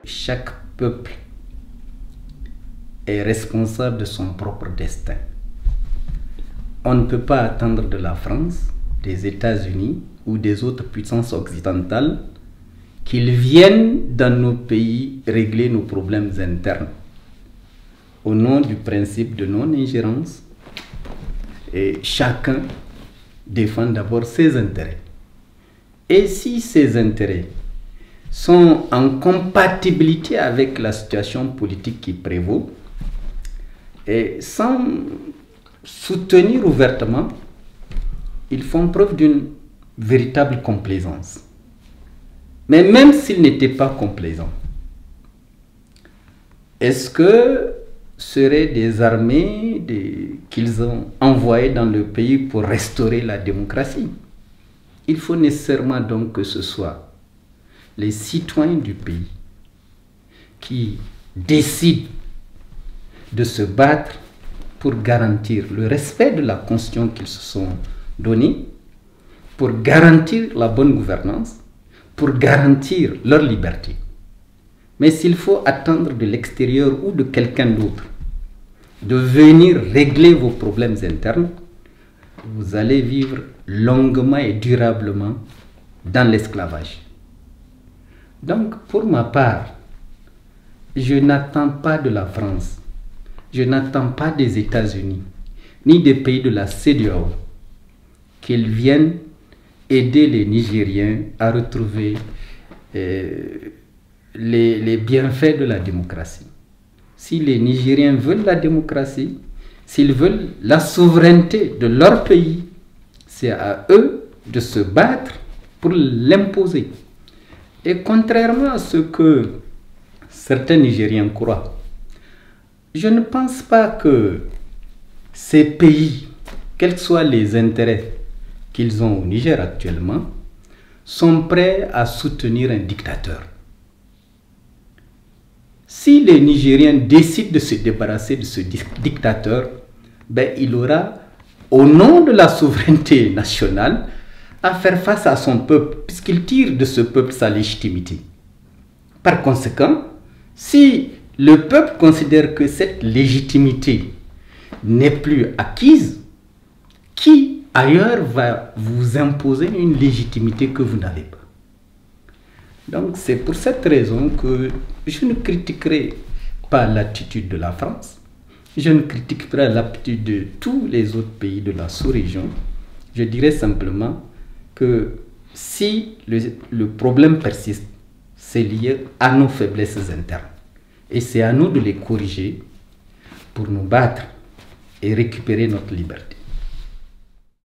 Chaque peuple est responsable de son propre destin. On ne peut pas attendre de la France, des États-Unis ou des autres puissances occidentales qu'ils viennent dans nos pays régler nos problèmes internes. Au nom du principe de non-ingérence, et chacun défend d'abord ses intérêts. Et si ces intérêts sont en compatibilité avec la situation politique qui prévaut, et sans soutenir ouvertement, ils font preuve d'une véritable complaisance. Mais même s'ils n'étaient pas complaisants, est-ce que seraient des armées qu'ils ont envoyées dans le pays pour restaurer la démocratie? Il faut nécessairement donc que ce soit les citoyens du pays qui décident de se battre pour garantir le respect de la Constitution qu'ils se sont donnée, pour garantir la bonne gouvernance, pour garantir leur liberté. Mais s'il faut attendre de l'extérieur ou de quelqu'un d'autre de venir régler vos problèmes internes, vous allez vivre longuement et durablement dans l'esclavage. Donc, pour ma part, je n'attends pas de la France, je n'attends pas des États-Unis, ni des pays de la CEDEAO qu'ils viennent aider les Nigériens à retrouver les bienfaits de la démocratie. Si les Nigériens veulent la démocratie, s'ils veulent la souveraineté de leur pays, c'est à eux de se battre pour l'imposer. Et contrairement à ce que certains Nigériens croient, je ne pense pas que ces pays, quels que soient les intérêts qu'ils ont au Niger actuellement, sont prêts à soutenir un dictateur. Si les Nigériens décident de se débarrasser de ce dictateur, ben, il aura, au nom de la souveraineté nationale, à faire face à son peuple, puisqu'il tire de ce peuple sa légitimité. Par conséquent, si le peuple considère que cette légitimité n'est plus acquise, qui ailleurs va vous imposer une légitimité que vous n'avez pas? Donc c'est pour cette raison que je ne critiquerai pas l'attitude de la France, je ne critiquerai pas l'attitude de tous les autres pays de la sous-région. Je dirais simplement que si le problème persiste, c'est lié à nos faiblesses internes. Et c'est à nous de les corriger pour nous battre et récupérer notre liberté.